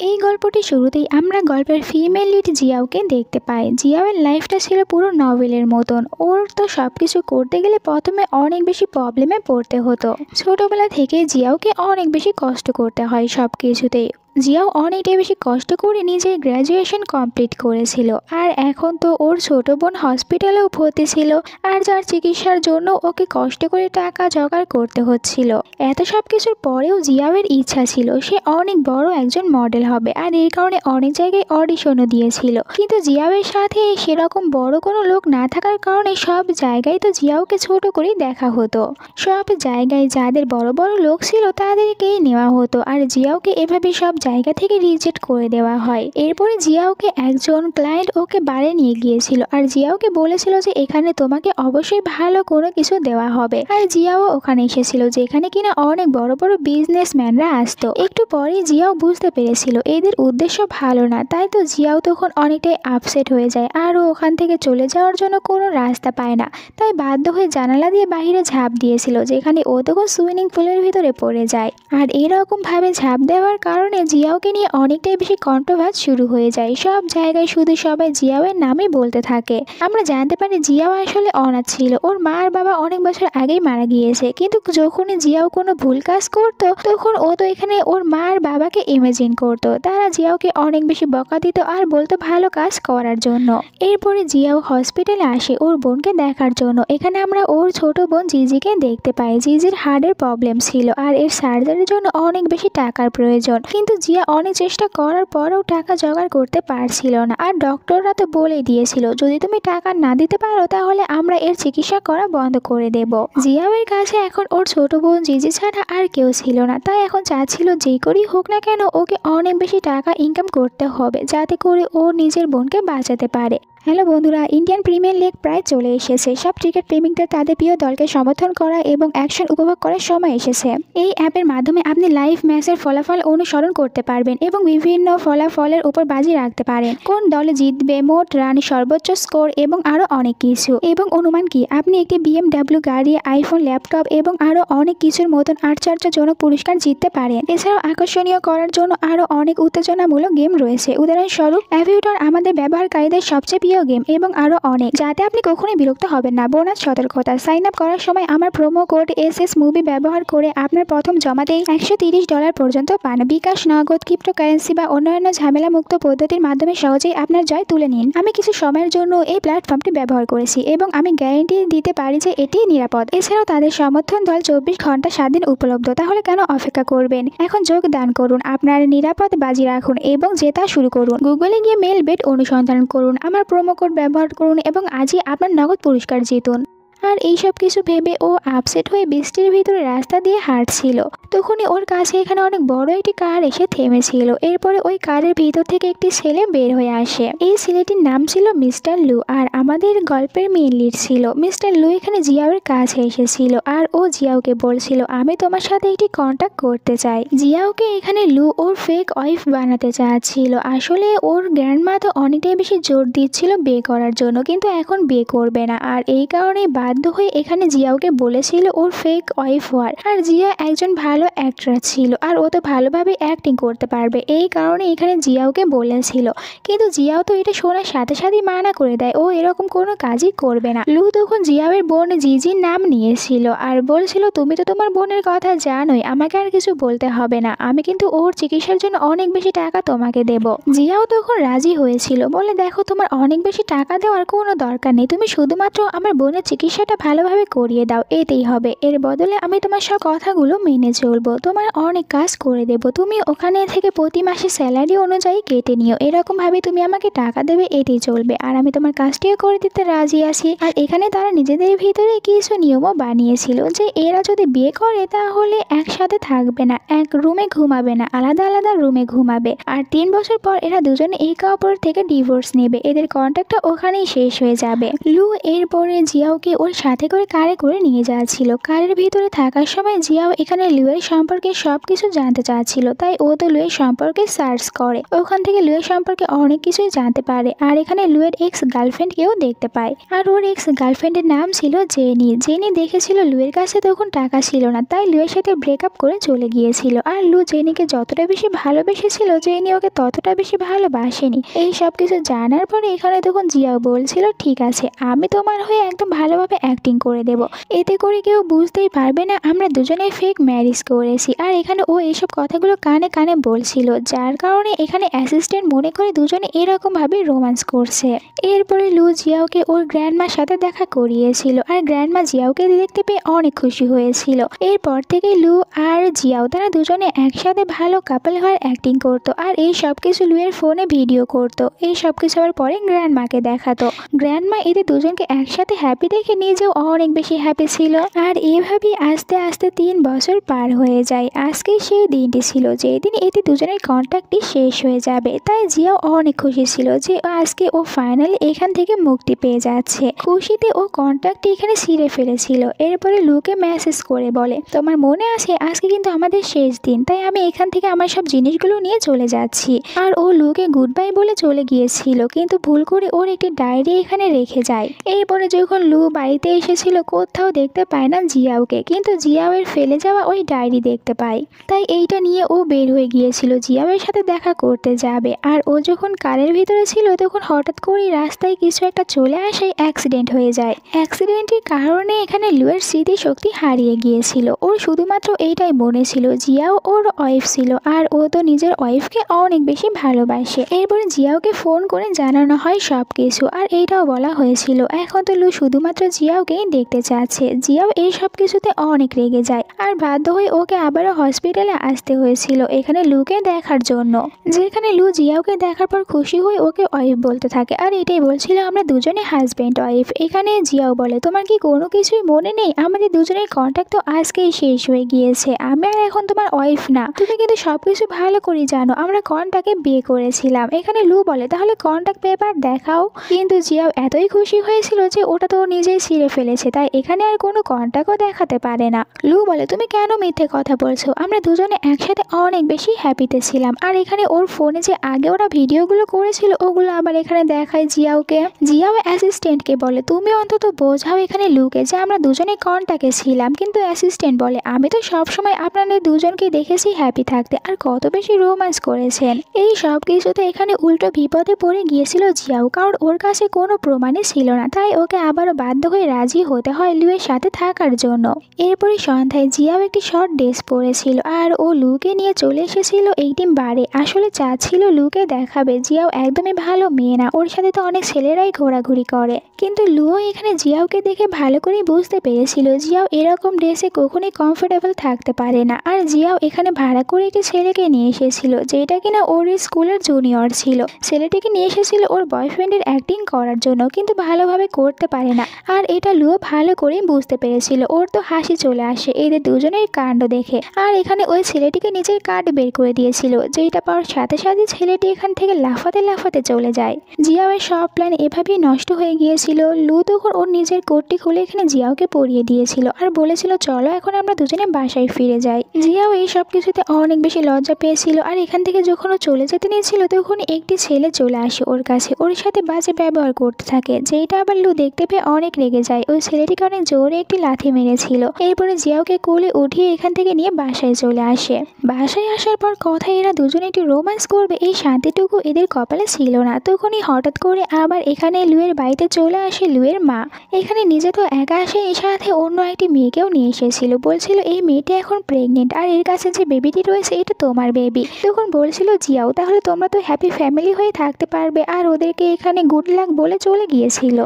এই গল্পটি শুরুতেই আমরা গল্পের ফিমেল লিড জিয়াওকে দেখতে পাই। জিয়াওয়ের লাইফটা ছিল পুরো নভেলের মতন। ওর তো সবকিছু করতে গেলে প্রথমে অনেক বেশি প্রবলেমে পড়তে হতো। ছোটবেলা থেকে জিয়াওকে অনেক বেশি কষ্ট করতে হয় সব কিছুতেই। জিয়াও অনেকটাই বেশি কষ্ট করে নিজের গ্র্যাজুয়েশন কমপ্লিট করেছিল, আর এখন তো ওর ছোট বোন হসপিটালেও ভর্তি ছিল, আর যার চিকিৎসার জন্য ওকে কষ্ট করে টাকা জোগাড় করতে হচ্ছিল। এত সব কিছুর পরেও জিয়াওয়ের ইচ্ছা ছিল সে অনেক বড় একজন মডেল হবে, আর এই কারণে অনেক জায়গায় অডিশনও দিয়েছিল। কিন্তু জিয়াওয়ের সাথে সেরকম বড় কোনো লোক না থাকার কারণে সব জায়গায় তো জিয়াওকে ছোট করেই দেখা হতো। সব জায়গায় যাদের বড় বড় লোক ছিল তাদেরকেই নেওয়া হতো, আর জিয়াওকে এভাবে সব জায়গা থেকে রিজেক্ট করে দেওয়া হয়। এরপরে জিয়াওকে একজন ক্লায়েন্ট ওকে বারে নিয়ে গিয়েছিল, আর জিয়াওকে বলেছিল যে এখানে তোমাকে অবশ্যই ভালো কোনো কিছু দেওয়া হবে। আর জিয়াও ওখানে এসেছিল যেখানে কিনা অনেক বড় বড় বিজনেসম্যানরা আসতো। একটু পরেই জিয়াও বুঝতে পেরেছিল এদের উদ্দেশ্য ভালো না, তাই তো জিয়াও তখন অনেকটাই আপসেট হয়ে যায়, আর ও ওখান থেকে চলে যাওয়ার জন্য কোনো রাস্তা পায় না। তাই বাধ্য হয়ে জানালা দিয়ে বাইরে ঝাঁপ দিয়েছিল, যেখানে ও তখন সুইমিং পুলের ভিতরে পড়ে যায়। আর এরকম ভাবে ঝাঁপ দেওয়ার কারণে জিয়াওকে নিয়ে অনেকটাই বেশি কন্ট্রোভার্স শুরু হয়ে যায়। সব জায়গায় শুধু সবাই জিয়াওয়ের নামই বলতে থাকে। আমরা জানতে পারি জিয়াও আসলে অনাথ ছিল, ওর মা আর বাবা অনেক বছর আগেই মারা গিয়েছে। কিন্তু যখনই জিয়াও কোনো ভুল কাজ করতো তখন ও তো এখানে ওর মা আর বাবাকে ইমেজিন করতো। তারা জিয়াওকে অনেক বেশি বকা দিত আর বলতো ভালো কাজ করার জন্য। এরপরে জিয়াও হসপিটালে আসে ওর বোনকে দেখার জন্য। এখানে আমরা ওর ছোট বোন জিজিকে দেখতে পাই। জিজির হার্টের প্রবলেম ছিল, আর এর সার্জারির জন্য অনেক বেশি টাকার প্রয়োজন। কিন্তু জিয়া অনেক চেষ্টা করার পরেও টাকা জোগাড় করতে পারছিল না, আর ডক্টররা তো বলে দিয়েছিল যদি তুমি টাকা না দিতে পারো তাহলে আমরা এর চিকিৎসা করা বন্ধ করে দেব। জিয়াওয়ের কাছে এখন ওর ছোট বোন জিজি ছাড়া আর কেউ ছিল না, তাই এখন চাচ্ছিল যে করেই হোক না কেন ওকে অনেক বেশি টাকা ইনকাম করতে হবে, যাতে করে ও নিজের বোনকে বাঁচাতে পারে। হ্যালো বন্ধুরা, ইন্ডিয়ান প্রিমিয়ার লিগ প্রায় চলে এসেছে। সব ক্রিকেট প্রেমিকদের তাদের প্রিয় দলকে সমর্থন করা এবং অ্যাকশন উপভোগ করার সময় এসেছে। এই অ্যাপের মাধ্যমে আপনি লাইভ ম্যাচের ফলাফল অনুসরণ করতে পারবেন এবং বিভিন্ন ফলাফলের উপর বাজি রাখতে পারেন। কোন দলে জিতবে, মোট রান, সর্বোচ্চ স্কোর এবং আরও অনেক কিছু। এবং অনুমান কি আপনি একটি BMW গাড়ি, আইফোন, ল্যাপটপ এবং আরও অনেক কিছুর মতন আশ্চর্যজনক পুরস্কার জিততে পারেন। এছাড়াও আকর্ষণীয় করার জন্য আরও অনেক উত্তেজনামূলক গেম রয়েছে। উদাহরণস্বরূপ অ্যাভিউটর আমাদের ব্যবহারকারীদের সবচেয়ে প্রিয় গেম, এবং আরও অনেক, যাতে আপনি কখনোই বিরক্ত হবেন না। বোনাস সতর্কতা, সাইন আপ করার সময় আমার প্রোমো কোড SS মুভি ব্যবহার করে আপনার প্রথম জমাতেই $130 পর্যন্ত পান। বিকাশ, নগদ, ক্রিপ্টোকারেন্সি বা অন্যান্য ঝামেলা মুক্ত পদ্ধতির মাধ্যমে সহজেই আপনার জয় তুলে নিন। আমি কিছু সময়ের জন্য এই প্ল্যাটফর্মটি ব্যবহার করেছি এবং আমি গ্যারান্টি দিতে পারি যে এটি নিরাপদ। এছাড়াও তাদের সমর্থন দল 24 ঘন্টা 7 দিন উপলব্ধ। তাহলে কেন অপেক্ষা করবেন? এখন যোগদান করুন, আপনার নিরাপদ বাজি রাখুন এবং জেতা শুরু করুন। গুগলে গিয়ে মেল বেট অনুসন্ধান করুন, আমার প্রোমো কোড ব্যবহার করুন এবং আজই আপনার নগদ পুরস্কার জিতুন। আর এইসব কিছু ভেবে ও আপসেট হয়ে বৃষ্টির ভিতরে রাস্তা দিয়ে হাঁটছিল। তখনই ওর কাছে এখানে অনেক বড় একটি কার এসে থেমেছিল। এরপরে ওই কারের ভিতর থেকে একটি ছেলে বের হয়ে আসে। এই ছেলেটির নাম ছিল মিস্টার লু, আর আমাদের গল্পের মেইন লিড ছিল। মিস্টার লু এখানে জিয়াওয়ের কাছে এসেছিল, আর ও জিয়াওকে বলছিল আমি তোমার সাথে একটি কন্ট্যাক্ট করতে চাই। জিয়াওকে এখানে লু ওর ফেক ওয়াইফ বানাতে চাচ্ছিল। আসলে ওর গ্র্যান্ডমা তো অনেকটাই বেশি জোর দিচ্ছিল বিয়ে করার জন্য, কিন্তু এখন বিয়ে করবে না, আর এই কারণে বাধ্য হয়ে এখানে জিয়াওকে বলেছিল ওর ফেক ওয়াইফ হওয়ার। আর জিয়া একজন ভালো অ্যাক্টর ছিল, আর ও তো ভালোভাবে অ্যাক্টিং করতে পারবে, এই কারণে এখানে জিয়াওকে বলেছিল। কিন্তু জিয়াও তো এটা শোনার সাথে সাথেই মানা করে দেয়, ও এরকম কোনো কাজই করবে না। লু তখন জিয়াওয়ের বোন জিজির নাম নিয়েছিল আর বলছিল তুমি তো তোমার বোনের কথা জানোই, আমাকে আর কিছু বলতে হবে না, আমি কিন্তু ওর চিকিৎসার জন্য অনেক বেশি টাকা তোমাকে দেব। জিয়াও তখন রাজি হয়েছিল, বলে দেখো তোমার অনেক বেশি টাকা দেওয়ার কোনো দরকার নেই, তুমি শুধুমাত্র আমার বোনের চিকিৎসাটা ভালোভাবে করিয়ে দাও, এতেই হবে। এর বদলে আমি তোমার সব কথাগুলো মেনে চলবো, তোমার অনেক কাজ করে দেব, তুমি ওখানে থেকে প্রতি মাসে স্যালারি অনুযায়ী কেটে নিও, এরকম ভাবে তুমি আমাকে টাকা দেবে, এতেই চলবে, আর আমি তোমার কাজটিও করে দিতে রাজি আছি। আর এখানে তারা নিজেদের ভিতরে কিছু নিয়মও বানিয়েছিল যে এরা যদি বিয়ে করে তাহলে একসাথে থাকবে না, এক রুমে ঘুমাবে না, আলাদা আলাদা রুমে ঘুমাবে, আর 3 বছর পর এরা দুজনে একে অপর থেকে ডিভোর্স নেবে, এদের কন্ট্যাক্টটা ওখানেই শেষ হয়ে যাবে। লু এরপরে জিয়াওকে ও ওর সাথে করে কারে করে নিয়ে যাচ্ছিল। কারের ভিতরে থাকার সময় জিয়াও এখানে লুয়ের সম্পর্কে সবকিছু জানতে চাচ্ছিল, তাই ও তো লুয়ের সম্পর্কে সার্চ করে, ওখান থেকে লুয়ের সম্পর্কে অনেক কিছুই জানতে পারে। আর এখানে লুয়ের এক্স গার্লফ্রেন্ডকেও দেখতে পায়, আর ওর এক্স গার্লফ্রেন্ডের নাম ছিল জেনি। জেনি দেখেছিল লুয়ের কাছে তখন টাকা ছিল না, তাই লুয়ের সাথে ব্রেকআপ করে চলে গিয়েছিল। আর লু জেনিকে যতটা বেশি ভালোবেসেছিল, জেনি ওকে ততটা বেশি ভালোবাসেনি। এই সব কিছু জানার পরে এখানে তখন জিয়াও বলছিল, ঠিক আছে আমি তোমার হয়ে একদম ভালোভাবে অ্যাক্টিং করে দেব, এতে করে কেউ বুঝতেই পারবে না আমরা দুজনে ফেক ম্যারেজ করেছি। আর এখানে ও এইসব কথাগুলো কানে কানে বলছিল, যার কারণে এখানে অ্যাসিস্ট্যান্ট মনে করে দুজনে এরকম ভাবে রোম্যান্স করছে। এরপরে লু জিয়াওকে ওর গ্র্যান্ডমার সাথে দেখা করিয়েছিল, আর গ্র্যান্ডমা জিয়াওকে দেখতে পেয়ে অনেক খুশি হয়েছিল। এরপর থেকে লু আর জিয়াও তারা দুজনে একসাথে ভালো কাপল হওয়ার অ্যাক্টিং করতো, আর এই সব কিছু লুয়ের ফোনে ভিডিও করতো। এই সব কিছু হওয়ার পরে গ্র্যান্ডমাকে দেখাতো। গ্র্যান্ডমা এদের দুজনকে একসাথে হ্যাপি দেখে নিজেও অনেক বেশি হ্যাপি ছিল। আর এভাবেই আস্তে আস্তে 3 বছর পার হয়ে যায়। আজকে সেই দিনটি ছিল যেই দিন এতে দুজনের কন্ট্যাক্টটি শেষ হয়ে যাবে, তাই জিয়াও অনেক খুশি ছিল যে আজকে ও ফাইনালি এখান থেকে মুক্তি পেয়ে যাচ্ছে। খুশিতে ও কন্ট্যাক্টটি এখানে ছিঁড়ে ফেলেছিল। এরপরে লুকে মেসেজ করে বলে, তোমার মনে আছে আজকে কিন্তু আমাদের শেষ দিন, তাই আমি এখান থেকে আমার সব জিনিসগুলো নিয়ে চলে যাচ্ছি। আর ও লুকে গুড বাই বলে চলে গিয়েছিল, কিন্তু ভুল করে ওর একটি ডায়েরি এখানে রেখে যায়। এরপরে যখন লু বাড়িতে এসেছিল কোথাও দেখতে পায় না জিয়াওকে, কিন্তু জিয়াওয়ের ফেলে যাওয়া ওই ডায়েরি দেখতে পায়, তাই এইটা নিয়ে ও বের হয়ে গিয়েছিল জিয়াওয়ের সাথে দেখা করতে যাবে। আর ও যখন কারের ভিতরে ছিল তখন হঠাৎ করেই রাস্তায় কিছু একটা চলে আসে, অ্যাক্সিডেন্ট হয়ে যায়। অ্যাক্সিডেন্টের কারণে এখানে লুয়ের স্মৃতিশক্তি হারিয়ে গিয়েছিল। ওর শুধুমাত্র এইটাই মনে ছিল জিয়াও ওর ওয়াইফ ছিল, আর ও তো নিজের ওয়াইফকে অনেক বেশি ভালোবাসে। এরপরে জিয়াওকে ফোন করে জানানো হয় সব কিছু, আর এইটাও বলা হয়েছিল এখন তো লু শুধুমাত্র জিয়াওকেই দেখতে চাচ্ছে। জিয়াও এই সব কিছুতে অনেক রেগে যায়, আর বাধ্য হয়ে ওকে আবারও হসপিটালে আসতে হয়েছিল এখানে লুকে দেখার জন্য। যেখানে লু জিয়াওকে দেখার পর খুশি হয়ে ওকে ওয়াইফ বলতে থাকে, আর এটাই বলছিল আমরা দুজনে হাজব্যান্ড ওয়াইফ। এখানে জিয়াও বলে, তোমার কি কোনো কিছুই মনে নেই? আমাদের দুজনের কন্ট্যাক্ট তো আজকেই শেষ হয়ে গিয়েছে, আমি আর এখন তোমার ওয়াইফ না। তুমি কিন্তু সবকিছু ভালো করে জানো আমরা কনটাকে বিয়ে করেছিলাম। এখানে লু বলে, তাহলে কন্ট্যাক্ট পেপার দেখাও। কিন্তু জিয়াও এতই খুশি হয়েছিল যে ওটা তো নিজেই ছিঁড়ে ফেলেছে, তাই এখানে আর কোনো কন্ট্যাক্টও দেখাতে পারে না। লু বলে, তুমি কেন মিথ্যে কথা বলছো? আমরা দুজনে একসাথে অনেক বেশি হ্যাপিতে ছিলাম। আর এখানে ওর ফোনে যে আগে ওরা ভিডিওগুলো করেছিল ওগুলো আবার এখানে দেখায় জিয়াওকে। জিয়াও অ্যাসিস্ট্যান্টকে বলে, তুমি অন্তত বোঝাও এখানে লুকে যে আমরা দুজনে কন্ট্যাক্টে ছিলাম। কিন্তু অ্যাসিস্ট্যান্ট বলে, আমি তো সবসময় আপনাদের দুজনকে দেখেছি হ্যাপি থাকতে, আর কত বেশি রোম্যান্স করেছেন। এই সব কিছুতে এখানে উল্টো বিপদে পড়ে গিয়েছিল জিয়াও, কারণ ওর কাছে কোনো প্রমাণই ছিল না, তাই ওকে আবারও বাধ্য হয়ে রাজি হতে হয় লুয়ের সাথে থাকার জন্য। এরপরে সন্ধ্যায় জিয়াও একটি শর্ট ড্রেস পরেছিল, আর ও লুকে নিয়ে চলে এসেছিল এইটি বারে। আসলে চাচ্ছিল লুকে দেখাবে জিয়াও একদমই ভালো মেয়ে না, ওর সাথে তো অনেক ছেলেরাই ঘোরাঘুরি করে। কিন্তু লুও এখানে জিয়াওকে দেখে ভালো করে বুঝতে পেরেছিল জিয়াও এরকম ড্রেসে কখনোই কমফোর্টেবল থাকতে পারে না। আর জিয়াও এখানে ভাড়া করে একটি ছেলেকে নিয়ে এসেছিল, যেটা কিনা ওর স্কুলের জুনিয়র ছিল। ছেলেটিকে নিয়ে এসেছিল ওর বয়ফ্রেন্ডের অ্যাক্টিং করার জন্য, কিন্তু ভালোভাবে করতে পারে না। আর এটা লুও ভালো করেই বুঝতে পেরেছিল। ওর তো হাসি চলে আসে এদের দুজনের কাণ্ড দেখে। আর এখানে ওই ছেলেটিকে নিজের কার্ড বের করে দিয়েছিল, যেটা পাওয়ার সাথে সাথে ছেলেটি এখান থেকে লাফাতে লাফাতে চলে যায়। জিয়াওয়ের সব প্ল্যান এভাবেই নষ্ট হয়ে গিয়েছিল। লু তখন ওর নিজের কোটটি খুলে এখানে জিয়াওকে পরিয়ে দিয়েছিল, আর বলেছিল চলো এখন আমরা দুজনে বাসায় ফিরে যাই। জিয়াও এই সব কিছুতে অনেক বেশি লজ্জা পেয়েছিল। আর এখান থেকে যখন ও চলে যেতে নিয়েছিল তখন একটি ছেলে চলে আসে ওর কাছে, ওর সাথে বাজে ব্যবহার করতে থাকে, যেটা আবার লু দেখতে পেয়ে অনেক রেগে যায়। ওই ছেলেটিকে অনেক জোরে একটি লাথি মেরেছিল। এরপরে জিয়াওকে কোলে উঠিয়ে এখান থেকে নিয়ে বাসায় চলে আসে। বাসায় আসার পর কথা এরা দুজনে একটু রোম্যান্স করবে এই শান্তিটুকু এদের কপালে ছিল না। তখনই হঠাৎ করে আবার এখানে লুয়ের বাড়িতে চলে আসে লুয়ের মা। এখানে নিজে তো একা আসেনি, সাথে অন্য একটি মেয়েকেও নিয়ে এসেছিল। বলছিল এই মেয়েটা এখন প্রেগনেন্ট, আর এর কাছে যে বেবিটি রয়েছে এটা তোমার বেবি। তখন বলছিল জিয়াও তাহলে তোমরা তো হ্যাপি ফ্যামিলি হয়ে থাকতে পারবে, আর ওদেরকে এখানে গুড লাক বলে চলে গিয়েছিল।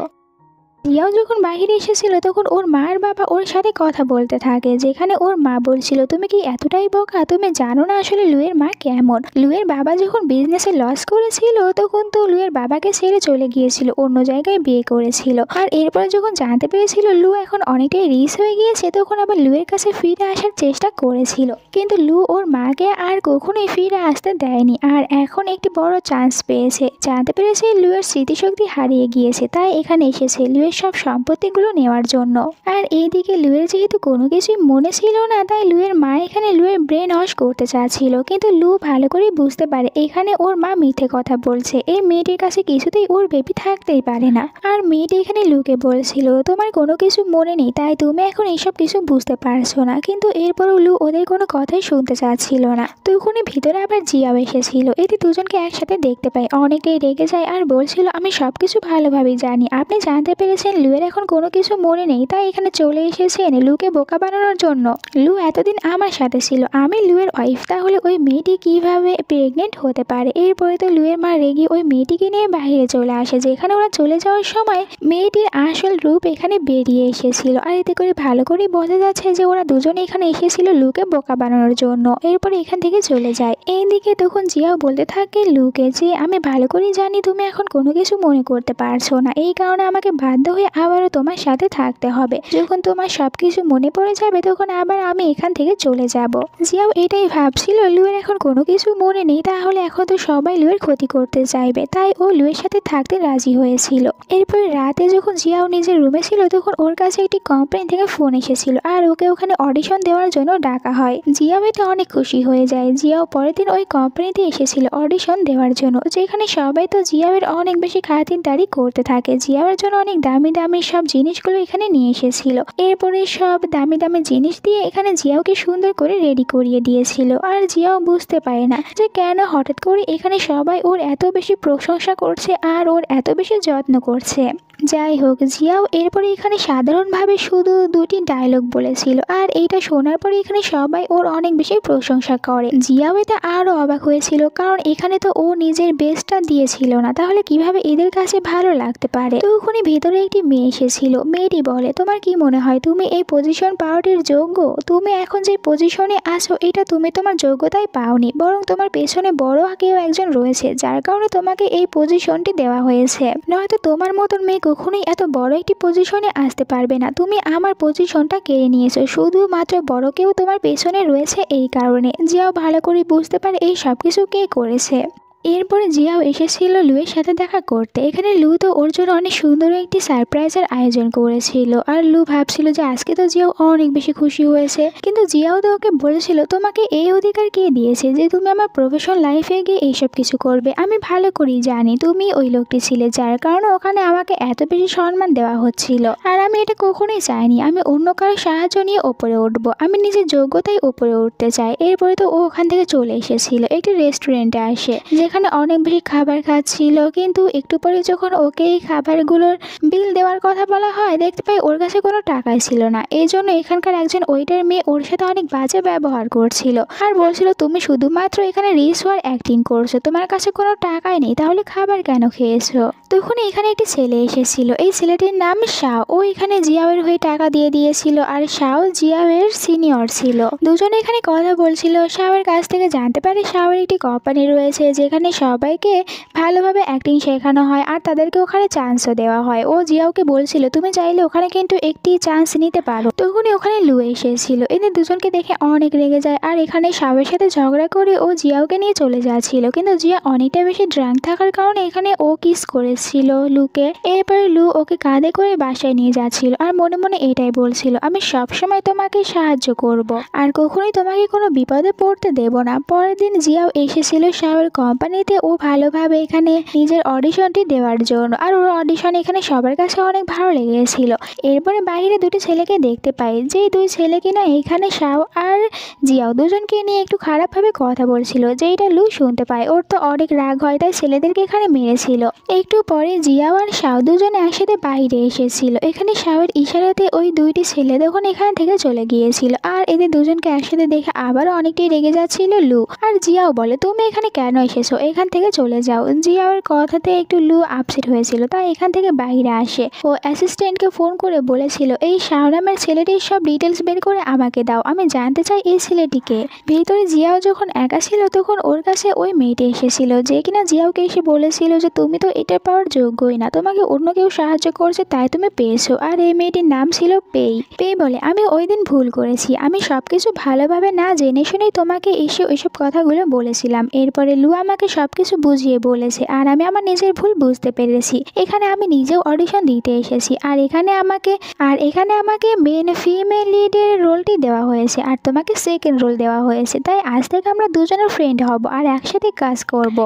জিয়াও যখন বাইরে এসেছিল তখন ওর মার বাবা ওর সাথে কথা বলতে থাকে, যেখানে ওর মা বলছিল তুমি কি এতটাই বোকা, তুমি জানো না আসলে লুয়ের মা কেমন। লুয়ের বাবা যখন বিজনেসে লস করেছিল তখন তো লুয়ের বাবাকে ছেড়ে চলে গিয়েছিল, অন্য জায়গায় বিয়ে করেছিল। আর এরপরে যখন জানতে পেরেছিল লু এখন অনেকটাই রিচ হয়ে গিয়েছে তখন আবার লুয়ের কাছে ফিরে আসার চেষ্টা করেছিল, কিন্তু লু ওর মাকে আর কখনোই ফিরে আসতে দেয়নি। আর এখন একটি বড় চান্স পেয়েছে, জানতে পেরেছে লুয়ের স্মৃতিশক্তি হারিয়ে গিয়েছে, তাই এখানে এসেছে লুয়ের লুয়ের সব সম্পত্তিগুলো নেওয়ার জন্য। আর এইদিকে লুয়ের যেহেতু কোনো কিছুই মনে ছিল না, তাই লুয়ের মা এখানে লুয়ের ব্রেন ওয়াশ করতে চাচ্ছিল, কিন্তু লু ভালো করে বুঝতে পারে এখানে ওর মা মিথ্যে কথা বলছে। এই মেয়েটির কাছে কিছুতেই ওর বেবি থাকতেই পারে না। আর মেয়েটি এখানে লুকে বলছিল তোমার কোনো কিছু মনে নেই, তাই তুমি এখন এইসব কিছু বুঝতে পারছো না। কিন্তু এরপরও লু ওদের কোনো কথাই শুনতে চাচ্ছিল না। তখনই ভিতরে আবার জিয়াও এসেছিল। এতে দুজনকে একসাথে দেখতে পাই অনেকটাই রেগে যায় আর বলছিল আমি সবকিছু ভালোভাবেই জানি, আপনি জানতে পেরেছেন লুয়ের এখন কোনো কিছু মনে নেই, তাই এখানে চলে এসেছেন লুকে বোকা বানানোর জন্য। লু এতদিন আমার সাথে ছিল, আমি লুয়ের ওয়াইফ, তাহলে ওই মেয়েটি কিভাবে প্রেগনেন্ট হতে পারে? এরপরে তো লুয়ের মা রেগে ওই মেয়েটিকে নিয়ে বাইরে চলে আসে, যেখানে ওরা চলে যাওয়ার সময় মেয়েটির আসল রূপ এখানে বেরিয়ে এসেছিল। আর এতে করে ভালো করে বোঝা যাচ্ছে যে ওরা দুজনে এখানে এসেছিল লুকে বোকা বানানোর জন্য। এরপরে এখান থেকে চলে যায়। এইদিকে তখন জিয়াও বলতে থাকে লুকে যে আমি ভালো করেই জানি তুমি এখন কোনো কিছু মনে করতে পারছো না, এই কারণে আমাকে বাধ্য হয়ে আবারও তোমার সাথে থাকতে হবে। যখন তোমার সবকিছু মনে পড়ে যাবে তখন আবার আমি এখান থেকে চলে যাব। জিয়াও এটাই ভাবছিল লুয়ের এখন কোনো কিছু মনে নেই, তাহলে এখন তো সবাই লুয়ের ক্ষতি করতে চাইবে, তাই ও লুয়ের সাথে থাকতে রাজি হয়েছিল। এরপরে রাতে যখন জিয়াও নিজের রুমে ছিল তখন ওর কাছে একটি কোম্পানি থেকে ফোন এসেছিল আর ওকে ওখানে অডিশন দেওয়ার জন্য ডাকা হয়। জিয়াও এতে অনেক খুশি হয়ে যায়। জিয়াও পরের দিন ওই কোম্পানিতে এসেছিল অডিশন দেওয়ার জন্য, যেখানে সবাই তো জিয়াওয়ের অনেক বেশি খাতিরদারি করতে থাকে। জিয়াওয়ের জন্য অনেক দামি দামি সব জিনিসগুলো এখানে নিয়ে এসেছিল। এরপরে সব দামি দামি জিনিস দিয়ে এখানে জিয়াওকে সুন্দর করে রেডি করিয়ে দিয়েছিল। আর জিয়াও বুঝতে পারে না যে কেন হঠাৎ করে এখানে সবাই ওর এত বেশি প্রশংসা করছে আর ওর এত বেশি যত্ন করছে। যাই হোক, জিয়াও এরপরে এখানে সাধারণভাবে শুধু দুটি ডায়লগ বলেছিল, আর এইটা শোনার পরে এখানে সবাই ওর অনেক বেশি প্রশংসা করে। জিয়াও এটা আরও অবাক হয়েছিল, কারণ এখানে তো ও নিজের বেস্টটা দিয়েছিল না, তাহলে কিভাবে এদের কাছে ভালো লাগতে পারে। তখনই ভেতরে একটি মেয়ে এসেছিল। মেয়েটি বলে তোমার কি মনে হয় তুমি এই পজিশন পাওয়াটির যোগ্য? তুমি এখন যে পজিশনে আছো এটা তুমি তোমার যোগ্যতায় পাওনি, বরং তোমার পেছনে বড় কেউ একজন রয়েছে যার কারণে তোমাকে এই পজিশনটি দেওয়া হয়েছে। নয়তো তোমার মতন মেয়ে কখনোই এত বড় একটি পজিশনে আসতে পারবে না। তুমি আমার পজিশনটা কেড়ে নিয়েছো, শুধুমাত্র বড় কেউ তোমার পেছনে রয়েছে এই কারণে। জিয়াও ভালো করে বুঝতে পারে এই সব কিছু কে করেছে। এরপরে জিয়াও এসেছিল লুয়ের সাথে দেখা করতে। এখানে লু তো ওর জন্য অনেক সুন্দর একটি সারপ্রাইজের আয়োজন করেছিল, আর লু ভাবছিল যে আজকে তো জিয়াও অনেক বেশি খুশি হয়েছে। কিন্তু জিয়াও তো ওকে বলেছিল তোমাকে এই অধিকার কে দিয়েছে যে তুমি আমার প্রফেশনাল লাইফে গিয়ে এইসব কিছু করবে? আমি ভালো করেই জানি তুমি ওই লোকটি ছিলে যার কারণে ওখানে আমাকে এত বেশি সম্মান দেওয়া হচ্ছিল, আর আমি এটা কখনোই চাইনি আমি অন্য কারোর সাহায্য নিয়ে ওপরে উঠবো। আমি নিজের যোগ্যতায় ওপরে উঠতে চাই। এরপরে তো ও ওখান থেকে চলে এসেছিল একটি রেস্টুরেন্টে আসে, যেখানে অনেক বেশি খাবার খাচ্ছিল। কিন্তু একটু পরে যখন ওকে এই খাবারগুলোর বিল দেওয়ার কথা বলা হয়, দেখতে পাই ওর কাছে কোনো টাকাই ছিল না। এই জন্য এখানকার একজন ওয়েটার মেয়ে ওর সাথে অনেক বাজে ব্যবহার করছিল আর বলছিল তুমি শুধুমাত্র এখানে রিস হওয়ার অ্যাক্টিং করছো, তোমার কাছে কোনো টাকাই নেই, তাহলে খাবার কেন খেয়েছো? তখন এখানে একটি ছেলে এসেছিল। এই ছেলেটির নাম শাও। ও এখানে জিয়াওয়ের হয়ে টাকা দিয়ে দিয়েছিল, আর শাও জিয়াওয়ের সিনিয়র ছিল। দুজনে এখানে কথা বলছিল। শাওয়ের কাছ থেকে জানতে পারে শাওয়ের একটি কোম্পানি রয়েছে যেখানে সবাইকে ভালোভাবে অ্যাক্টিং শেখানো হয় আর তাদেরকে ওখানে চান্সও দেওয়া হয়। ও জিয়াওকে বলছিল তুমি চাইলে ওখানে কিন্তু একটি চান্স নিতে পারো। তখনই ওখানে লু এসেছিল। এদের দুজনকে দেখে অনেক রেগে যায়, আর এখানে শাওয়ের সাথে ঝগড়া করে ও জিয়াওকে নিয়ে চলে যাচ্ছিল। কিন্তু জিয়া অনেকটা বেশি ড্রাঙ্ক থাকার কারণে এখানে ও কিস করেছিল লুকে। এরপরে লু ওকে কাঁধে করে বাসায় নিয়ে যাচ্ছিল আর মনে মনে এটাই বলছিল আমি সবসময় তোমাকে সাহায্য করব আর কখনোই তোমাকে কোনো বিপদে পড়তে দেব না। পরের দিন জিয়াও এসেছিল শাওয়ের কোম্পানিতে ও ভালোভাবে এখানে নিজের অডিশনটি দেওয়ার জন্য, আর ওর অডিশন এখানে সবার কাছে অনেক ভালো লেগেছিল। এরপরে বাইরে দুটি ছেলেকে দেখতে পাই, যে দুই ছেলে কিনা এখানে শাও আর জিয়াও দুজনকে নিয়ে একটু খারাপভাবে কথা বলছিল, যেটা লু শুনতে পায়। ওর তো অনেক রাগ হয়, তাই ছেলেদেরকে এখানে মেরেছিল। একটু পরে জিয়াও আর শাও দুজনে একসাথে বাইরে এসেছিল। এখানে শাওয়ের ইশারাতে ওই দুইটি ছেলে তখন এখান থেকে চলে গিয়েছিল, আর এদের দুজনকে একসাথে দেখে আবারও অনেকটাই রেগে যাচ্ছিল লু। আর জিয়াও বলে তুমি এখানে কেন এসেছো, এখান থেকে চলে যাও। জিয়াওয়ের কথাতে একটু লু আপসেট হয়েছিল, তাই এখান থেকে বাইরে আসে। ও অ্যাসিস্ট্যান্টকে ফোন করে বলেছিল এই শাও নামের ছেলেটির সব ডিটেলস বের করে আমাকে দাও, আমি জানতে চাই এই ছেলেটিকে। ভিতরে জিয়াও যখন একা ছিল তখন ওর কাছে ওই মেয়েটি এসেছিল, যে কিনা জিয়াওকে এসে বলেছিল যে তুমি তো এটা পাওয়ার যোগ্যই না, তোমাকে অন্য কেউ সাহায্য করছে তাই তুমি পেয়েছো। আর এই মেয়েটির নাম ছিল পেই। পেই বলে আমি ওই দিন ভুল করেছি, আমি সবকিছু ভালোভাবে না জেনে শুনেই তোমাকে এসে ওইসব কথাগুলো বলেছিলাম। এরপরে লু আমাকে আমাকে সবকিছু বুঝিয়ে বলেছে আর আমি আমার নিজের ভুল বুঝতে পেরেছি। এখানে আমি নিজেও অডিশন দিতে এসেছি আর এখানে আমাকে মেন ফিমেল লিডের রোলটি দেওয়া হয়েছে আর তোমাকে সেকেন্ড রোল দেওয়া হয়েছে। তাই আজ থেকে আমরা দুজনের ফ্রেন্ড হব আর একসাথে কাজ করব।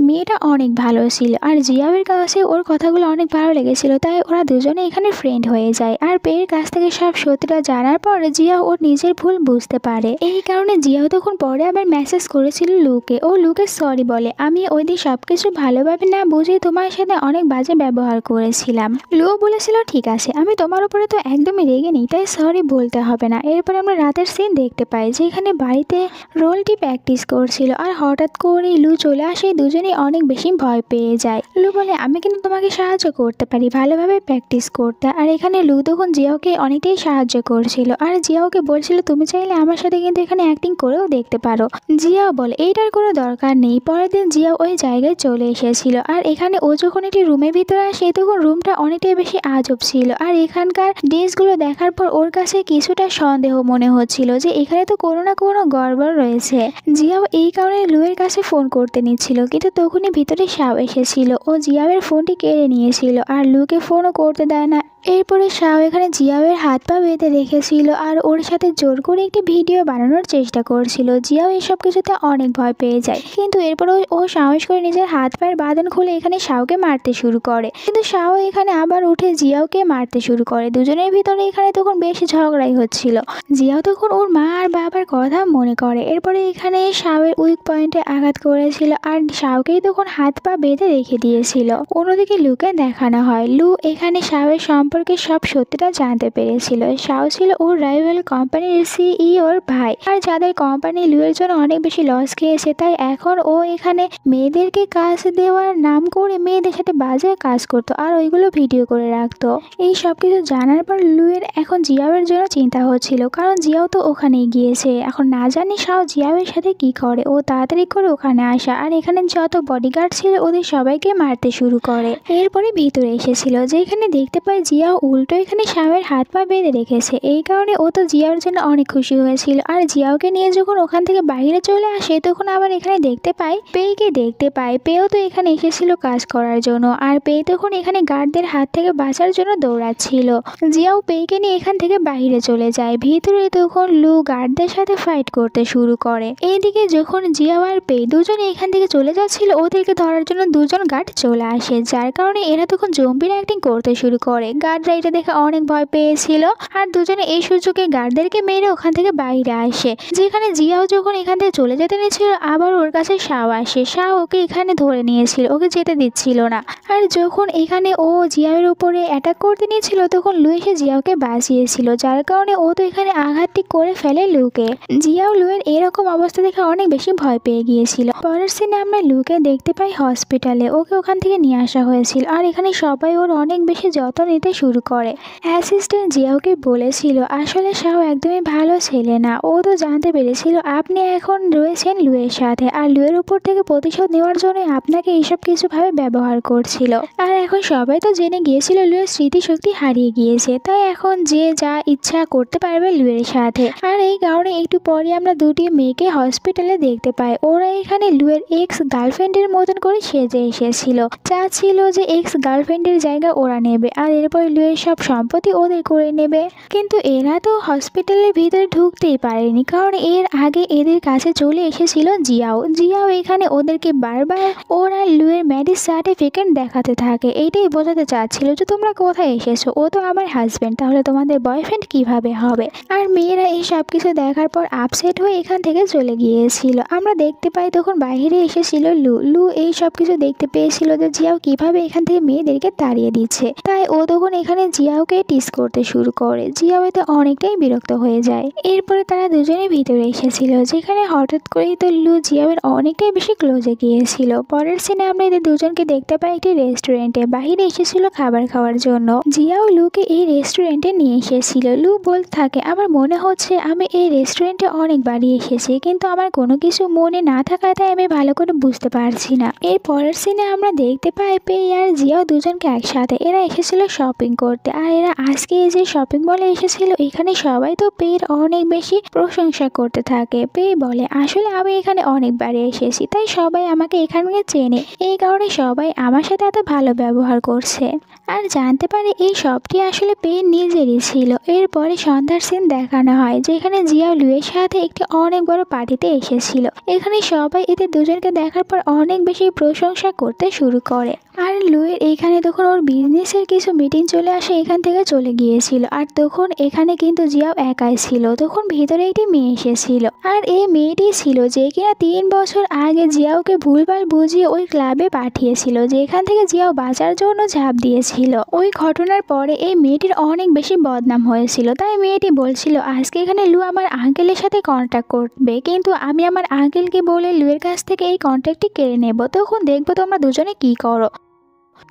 মেয়েটা অনেক ভালো ছিল আর জিয়াওয়ের কাছে ওর কথাগুলো অনেক ভালো লেগেছিল, তাই ওরা দুজনে এখানে ফ্রেন্ড হয়ে যায়। আর পেয়ের কাছ থেকে সব সত্যিটা জানার পর জিয়াও ওর নিজের ভুল বুঝতে পারে। এই কারণে জিয়াও তখন পরে আবার মেসেজ করেছিল লুকে। ও লুকে সরি বলে, আমি ওই দিন সবকিছু ভালোভাবে না বুঝে তোমার সাথে অনেক বাজে ব্যবহার করেছিলাম। লু বলেছিল ঠিক আছে, আমি তোমার উপরে তো একদমই রেগে নেই, তাই সরি বলতে হবে না। এরপর আমরা রাতের সিন দেখতে পাই যেখানে বাড়িতে রোলটি প্র্যাকটিস করছিল আর হঠাৎ করে লু চলে আসে। দুজনেই অনেক বেশি ভয় পেয়ে যায়। লু বলে আমি কিন্তু তোমাকে সাহায্য করতে পারি ভালোভাবে প্র্যাকটিস করতে। আর এখানে লু তখন জিয়াওকে অনেকটাই সাহায্য করছিল আর জিয়াওকে বলছিল তুমি চাইলে আমার সাথে কিন্তু এখানে অ্যাক্টিং করেও দেখতে পারো। জিয়াও বলে এইটার কোনো দরকার নেই। পরের দিন জিয়াও ওই জায়গায় চলে এসেছিল আর এখানে ও যখন একটি রুমের ভিতরে আসে তখন রুমটা অনেকটাই বেশি আজব ছিল আর এখানকার ড্রেসগুলো দেখার পর ওর কাছে কিছুটা সন্দেহ মনে হচ্ছিল যে এখানে তো কোনো না কোনো গড়বড় রয়েছে। জিয়াও এই কারণে লুয়ের কাছে ফোন করতে নিচ্ছিল, কিন্তু তখনই ভিতরে শাও এসেছিল। ও জিয়াওয়ের ফোনটি কেড়ে নিয়েছিল আর লুকে ফোনও করতে দেয় না। এরপরে শাও এখানে জিয়াওয়ের হাত পা বেঁধে রেখেছিল আর ওর সাথে জোর করে একটি ভিডিও বানানোর চেষ্টা করছিল। জিয়াও এসব কিছুতে অনেক ভয় পেয়ে যায়, কিন্তু এরপর ও সাহস করে নিজের হাত পায়ের বাঁধন খুলে এখানে শাওকে মারতে শুরু করে। কিন্তু শাও এখানে আবার উঠে জিয়াওকে মারতে শুরু করে। দুজনের ভিতরে এখানে তখন বেশ ঝগড়াই হচ্ছিল। জিয়াও তখন ওর মা আর বাবার কথা মনে করে। এরপরে এখানে শাওয়ের উইক পয়েন্টে আঘাত করেছিল আর শাওকেই তখন হাত পা বেঁধে রেখে দিয়েছিল। অন্যদিকে লুকে দেখানো হয় লু এখানে শাওয়ের সম্পর্কে সব সত্যিটা জানতে পেরেছিল। শাও ছিল ওর রাইভাল কোম্পানির সিইওর ভাই আর যাদের কোম্পানি লুয়ের জন্য অনেক বেশি লস খেয়েছে, তাই এখন ও এখানে মেয়েদেরকে কাজ দেওয়ার নাম করে মেয়েদের সাথে বাজে কাজ করতো আর ওইগুলো ভিডিও করে রাখতো। এই সব কিছু জানার পর লুয়ের এখন জিয়াওয়ের জন্য চিন্তা হচ্ছিল, কারণ জিয়াও তো ওখানেই গিয়েছে। এখন না জানি শাও জিয়াওয়ের সাথে কি করে। ও তাড়াতাড়ি করে ওখানে আসা আর এখানে যত বডিগার্ড ছিল ওদের সবাইকে মারতে শুরু করে। এরপরে ভিতরে এসেছিল যেখানে দেখতে পাই জিয়াও উল্টো এখানে শাওয়ের হাত পা বেঁধে রেখেছে। এই কারণে ও তো জিয়াওর জন্য অনেক খুশি হয়েছিল আর জিয়াওকে নিয়ে যখন ওখান থেকে বাইরে চলে আসে তখন আবার এখানে দেখতে পাই পেইকে দেখতে পাই। পেও তো এখানে এসেছিল কাজ করার জন্য আর পে তখন এখানে গার্ডদের হাত থেকে বাঁচার জন্য দৌড়াচ্ছিল। জিয়াও পেইকে নিয়ে এখান থেকে বাইরে চলে যায়। ভিতরে তখন লু গার্ডদের সাথে ফাইট করতে শুরু করে। এইদিকে যখন জিয়াও আর পে দুজনে এখান থেকে চলে যাচ্ছিল ওদেরকে ধরার জন্য দুজন গার্ড চলে আসে, যার কারণে এরা তখন জম্বির অ্যাক্টিং করতে শুরু করে। গার্ডরা এটা দেখে অনেক ভয় পেয়েছিল আর দুজনে এই সুযোগে গার্ডদেরকে মেরে ওখান থেকে বাইরে আসে। যেখানে জিয়াও যখন এখান থেকে চলে যেতে নিয়েছিল আবার ওর কাছে শাও আসে। শাও ওকে এখানে ধরে নিয়েছিল, ওকে যেতে দিচ্ছিল না। আর যখন এখানে ও জিয়াওয়ের উপরে অ্যাটাক করতে নিয়েছিল তখন লু এসে জিয়াওকে বাঁচিয়েছিল, যার কারণে ও তো এখানে আঘাতটি করে ফেলে লুকে। জিয়াও লুয়ের এরকম অবস্থা দেখে অনেক বেশি ভয় পেয়ে গিয়েছিল। পরের সিনে আমরা লুকে দেখতে পাই হসপিটালে। ওকে ওখান থেকে নিয়ে আসা হয়েছিল আর এখানে সবাই ওর অনেক বেশি যত্ন নিতে শুরু করে। অ্যাসিস্ট্যান্ট জিয়াওকে বলেছিল আসলে শাও একদমই ভালো ছেলে না। ও তো জানতে পেরেছিল আপনি এখন রয়েছেন লুয়ের সাথে আর লুয়ের উপর থেকে প্রতিশোধ নেওয়ার জন্য আপনাকে এইসব কিছুভাবে ব্যবহার করছিল। আর এখন সবাই তো জেনে গিয়েছিল লুয়ের স্মৃতিশক্তি হারিয়ে গিয়েছে, তাই এখন যে যা ইচ্ছা করতে পারবে লুয়ের সাথে। আর এই কারণে একটু পরে আমরা দুটি মেয়েকে হসপিটালে দেখতে পাই। ওরা এখানে লুয়ের এক্স গার্লফ্রেন্ডের মতন করে সেজে এসেছিল, চাচ্ছিল যে এক্স গার্লফ্রেন্ডের জায়গা ওরা নেবে আর এরপর লুয়ের সব সম্পত্তি ওদের করে নেবে। কিন্তু এরা তো হসপিটালের ভিতরে ঢুকতেই পারেনি, কারণ এর আগে এদের কাছে চলে এসেছিল জিয়াও। জিয়াও এখানে ওদেরকে বারবার ওরা লুয়ের ম্যারেজ সার্টিফিকেট দেখাতে থাকে। এইটাই বোঝাতে চাচ্ছিল যে তোমরা কোথায় এসেছো, ও তো আমার হাজব্যান্ড, তাহলে তোমাদের বয়ফ্রেন্ড কিভাবে হবে। আর মেয়েরা এই সব কিছু দেখার পর আপসেট হয়ে এখান থেকে চলে গিয়েছিল। আমরা দেখতে পাই তখন বাইরে এসেছিল লু এই সব কিছু দেখতে পেয়েছিল যে জিয়াও কিভাবে এখান থেকে মেয়েদেরকে তাড়িয়ে দিচ্ছে, তাই ও তখন এখানে জিয়াওকে টিস করতে শুরু করে। জিয়াও এতে অনেকটাই বিরক্ত হয়ে যায়। এরপরে তারা দুজনে ভিতরে এসেছিল, যেখানে হঠাৎ করেই তো লু জিয়াওয়ের অনেকটাই বেশি ক্লোজে গিয়েছিল। পরের সিনে আমরা এদের দুজনকে দেখতে পাই একটি রেস্টুরেন্টে বাইরে এসেছিল খাবার খাওয়ার জন্য। জিয়াও লুকে এই রেস্টুরেন্টে নিয়ে এসেছিল। লু বলতে থাকে আমার মনে হচ্ছে আমি এই রেস্টুরেন্টে অনেকবারই এসেছি, কিন্তু আমার কোনো কিছু মনে না থাকায় তাই আমি ভালো করে বুঝতে পারছি না। এর পরের সিনে আমরা দেখতে পাই পে আর জিয়াও দুজনকে একসাথে। এরা এসেছিল শপিং শপিং করতে। আর এরা আজকে যে শপিং মলে এসেছিল এখানে সবাই তো পেয়ের অনেক বেশি প্রশংসা করতে থাকে। পেয়ে বলে আসলে আমি এখানে অনেকবার এসেছি তাই সবাই আমাকে এখানে চেনে, এই কারণে সবাই আমার সাথে এত ভালো ব্যবহার করছে। আর জানতে পারে এই সবটি আসলে পেয়ের নিজেরই ছিল। এরপরে সন্ধ্যার সিন দেখানো হয় যেখানে জিয়া লুয়ের সাথে একটি অনেক বড় পার্টিতে এসেছিল। এখানে সবাই এদের দুজনকে দেখার পর অনেক বেশি প্রশংসা করতে শুরু করে। আর লুয়ের এখানে তখন ওর বিজনেসের কিছু মিটিং চলে আসে, এখান থেকে চলে গিয়েছিল। আর তখন এখানে কিন্তু জিয়াও একাই ছিল। তখন ভিতরে একটি মেয়ে এসেছিল আর এই মেয়েটি ছিল যে কিনা 3 বছর আগে জিয়াওকে ভুলভাল বুঝিয়ে ওই ক্লাবে পাঠিয়েছিল, যেখান থেকে জিয়াও বাঁচার জন্য ঝাঁপ দিয়েছিল। ওই ঘটনার পরে এই মেয়েটির অনেক বেশি বদনাম হয়েছিল। তাই মেয়েটি বলছিল আজকে এখানে লু আমার আঙ্কেলের সাথে কন্ট্যাক্ট করবে, কিন্তু আমি আমার আঙ্কেলকে বলে লুয়ের কাছ থেকে এই কন্ট্যাক্টটি কেড়ে নেব। তখন দেখবো তোমরা দুজনে কি করো।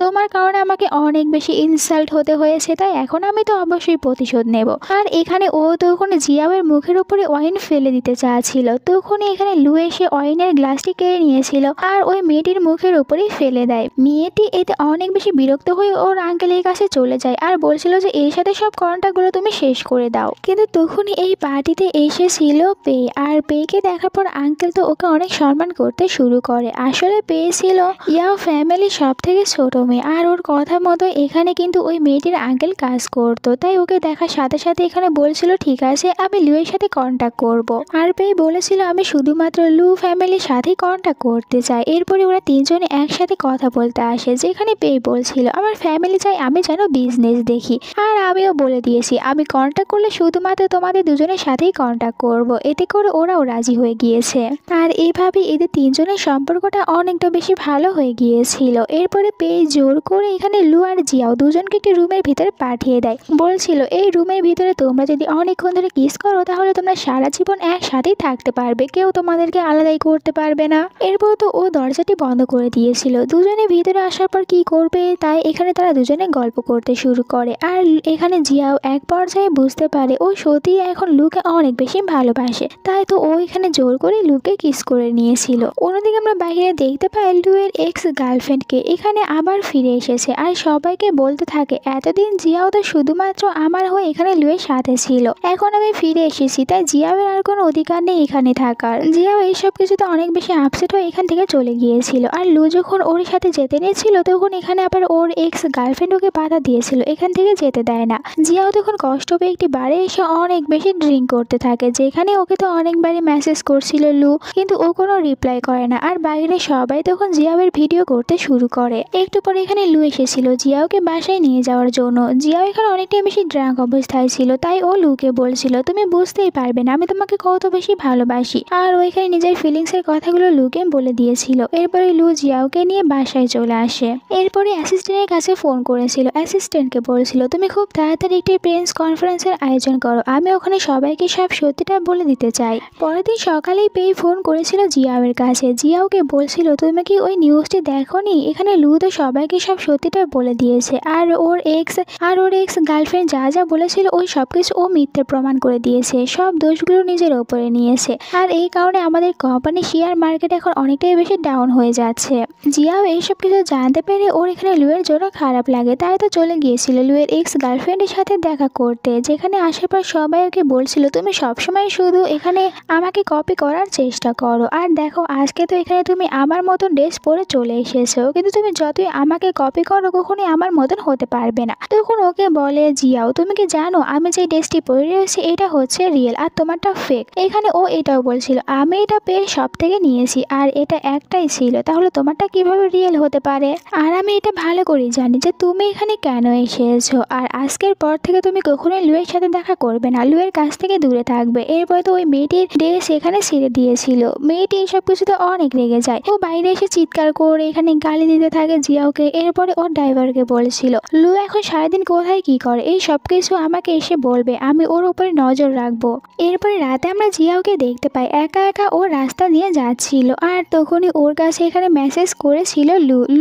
তোমার কারণে আমাকে অনেক বেশি ইনসাল্ট হতে হয়েছে, তাই এখন আমি তো অবশ্যই প্রতিশোধ নেব। আর এখানে ও তখন জিয়াওয়ের মুখের উপরে ওয়াইন ফেলে দিতে চাচ্ছিল। তখনই এখানে লু এসে ওয়াইনের গ্লাসটি কেড়ে নিয়েছিল আর ওই মেয়েটির মুখের উপরেই ফেলে দেয়। মেয়েটি এতে অনেক বেশি বিরক্ত হয়ে ওর আঙ্কেলের কাছে চলে যায় আর বলছিল যে এর সাথে সব কন্ট্যাক্টগুলো তুমি শেষ করে দাও। কিন্তু তখনই এই পার্টিতে এসেছিল পে, আর পেকে দেখার পর আঙ্কেল তো ওকে অনেক সম্মান করতে শুরু করে। আসলে পে ছিল ইয়াও ফ্যামিলির সব থেকে ছোট মেয়ে, আর ওর কথা মতো এখানে কিন্তু ওই মেয়েটির আঙ্কেল কাজ করতো। তাই ওকে দেখার সাথে সাথে এখানে বলছিল ঠিক আছে আমি লুয়ের সাথে কন্ট্যাক্ট করব। আর পেয়ে বলেছিল আমি শুধুমাত্র লু ফ্যামিলির সাথেই কন্ট্যাক্ট করতে চাই। এরপরে ওরা তিনজনে একসাথে কথা বলতে আসে, যেখানে পেয়ে বলছিল আমার ফ্যামিলি চাই আমি যেন বিজনেস দেখি। আর আমিও বলে দিয়েছি আমি কন্ট্যাক্ট করলে শুধুমাত্র তোমাদের দুজনের সাথেই কন্ট্যাক্ট করব। এতে করে ওরাও রাজি হয়ে গিয়েছে। আর এভাবে এদের তিনজনের সম্পর্কটা অনেকটা বেশি ভালো হয়ে গিয়েছিল। এরপরে পেয়ে জোর করে এখানে লু আর জিয়াও দুজনকে একটি রুমের ভিতরে পাঠিয়ে দেয়। বলছিল এই রুমের ভিতরে তোমরা যদি অনেকক্ষণ ধরে কিস করো তাহলে তোমরা সারা জীবন একসাথেই থাকতে পারবে, কেউ তোমাদেরকে আলাদাই করতে পারবে না। এরপর তো ও দরজাটি বন্ধ করে দিয়েছিল। দুজনে ভিতরে আসার পর কি করবে তাই এখানে তারা দুজনে গল্প করতে শুরু করে। আর এখানে জিয়াও এক পর্যায়ে বুঝতে পারে ও সত্যি এখন লুকে অনেক বেশি ভালোবাসে, তাই তো ও এখানে জোর করে লুকে কিস করে নিয়েছিল। অন্যদিকে আমরা বাইরে দেখতে পাই লুয়ের এক্স গার্লফ্রেন্ডকে এখানে আবার ফিরে এসেছে আর সবাইকে বলতে থাকে এতদিন জিয়াও তো শুধুমাত্র আমার হয়ে এখানে লুয়ের সাথে ছিল, এখন আমি ফিরে এসেছি তাই জিয়াওয়ের আর কোনো অধিকার নেই এখানে থাকার। জিয়াও এইসব কিছুতে অনেক বেশি আপসেট হয়ে এখান থেকে চলে গিয়েছিল। আর লু যখন ওর সাথে যেতে নিয়েছিল তখন এখানে আবার ওর এক্স গার্লফ্রেন্ড ওকে বাধা দিয়েছিল, এখান থেকে যেতে দেয় না। জিয়াও তখন কষ্ট পেয়ে একটি বারে এসে অনেক বেশি ড্রিঙ্ক করতে থাকে, যেখানে ওকে তো অনেকবারই মেসেজ করছিল লু, কিন্তু ও কোনো রিপ্লাই করে না। আর বাইরে সবাই তখন জিয়াওয়ের ভিডিও করতে শুরু করে। একটু পরে এখানে লু এসেছিল জিয়াওকে বাসায় নিয়ে যাওয়ার জন্য। জিয়াও এখানে অনেকটাই বেশি ড্রাঙ্ক অবস্থায় ছিল, তাই ও লুকে বলছিল তুমি বুঝতেই পারবে না আমি তোমাকে কত বেশি ভালোবাসি। আর ওইখানে নিজের ফিলিংসের কথাগুলো লুকে বলে দিয়েছিল। এরপরে লু জিয়াওকে নিয়ে বাসায় চলে আসে। এরপরে অ্যাসিস্ট্যান্টের কাছে ফোন করেছিল, অ্যাসিস্ট্যান্টকে বলছিল তুমি খুব তাড়াতাড়ি একটি প্রেস কনফারেন্সের আয়োজন করো, আমি ওখানে সবাইকে সব সত্যিটা বলে দিতে চাই। পরের দিন সকালেই পেয়ে ফোন করেছিল জিয়াওয়ের কাছে। জিয়াওকে বলছিল তুমি কি ওই নিউজটি দেখোনি, এখানে লু তো সবাইকে সব সত্যিটা বলে দিয়েছে আর ওর এক্স গার্লফ্রেন্ড যা যা বলেছিল ওই সব কিছু ও মিথ্যে প্রমাণ করে দিয়েছে, সব দোষগুলো নিজের ওপরে নিয়েছে। আর এই কারণে আমাদের কোম্পানি শেয়ার মার্কেট এখন অনেকটাই বেশি ডাউন হয়ে যাচ্ছে। জিয়াও এইসব কিছু জানতে পেরে ওর এখানে লুয়ের জন্য খারাপ লাগে, তাই তো চলে গিয়েছিল লুয়ের এক্স গার্লফ্রেন্ডের সাথে দেখা করতে। যেখানে আসার পর সবাই ওকে বলছিল তুমি সবসময় শুধু এখানে আমাকে কপি করার চেষ্টা করো, আর দেখো আজকে তো এখানে তুমি আমার মতন ড্রেস পরে চলে এসেছো, কিন্তু তুমি যতই আমাকে কপি করো কখনোই আমার মতন হতে পারবে না। তখন ওকে বলে জিয়াও তুমি কি জানো আমি যে ড্রেসটি পরে রয়েছি এটা হচ্ছে রিয়েল আর তোমারটা ফেক। এখানে ও এটাও বলছিল আমি এটা পেয়ে সব থেকে নিয়েছি আর এটা একটাই ছিল, তাহলে তোমারটা কিভাবে রিয়েল হতে পারে। আর আমি এটা ভালো করেই জানি যে তুমি এখানে কেন এসেছো, আর আজকের পর থেকে তুমি কখনোই লুয়ের সাথে দেখা করবে না, লুয়ের কাছ থেকে দূরে থাকবে। এরপরে তো ওই মেয়েটির ড্রেস এখানে ছেড়ে দিয়েছিল। মেয়েটি এইসব কিছুতে অনেক রেগে যায়, ও বাইরে এসে চিৎকার করে এখানে গালি দিতে থাকে জিয়াওকে। এরপরে ওর ড্রাইভারকে বলছিল লু এখন সারাদিন কোথায় কি করে এই সব কিছু আমাকে এসে বলবে, আমি ওর উপরে নজর রাখবো। এরপরে রাতে আমরা জিয়াওকে দেখতে পাই একা একা ও রাস্তা দিয়ে যাচ্ছিল, আর তখনই ওর কাছে এখানে মেসেজ করেছিল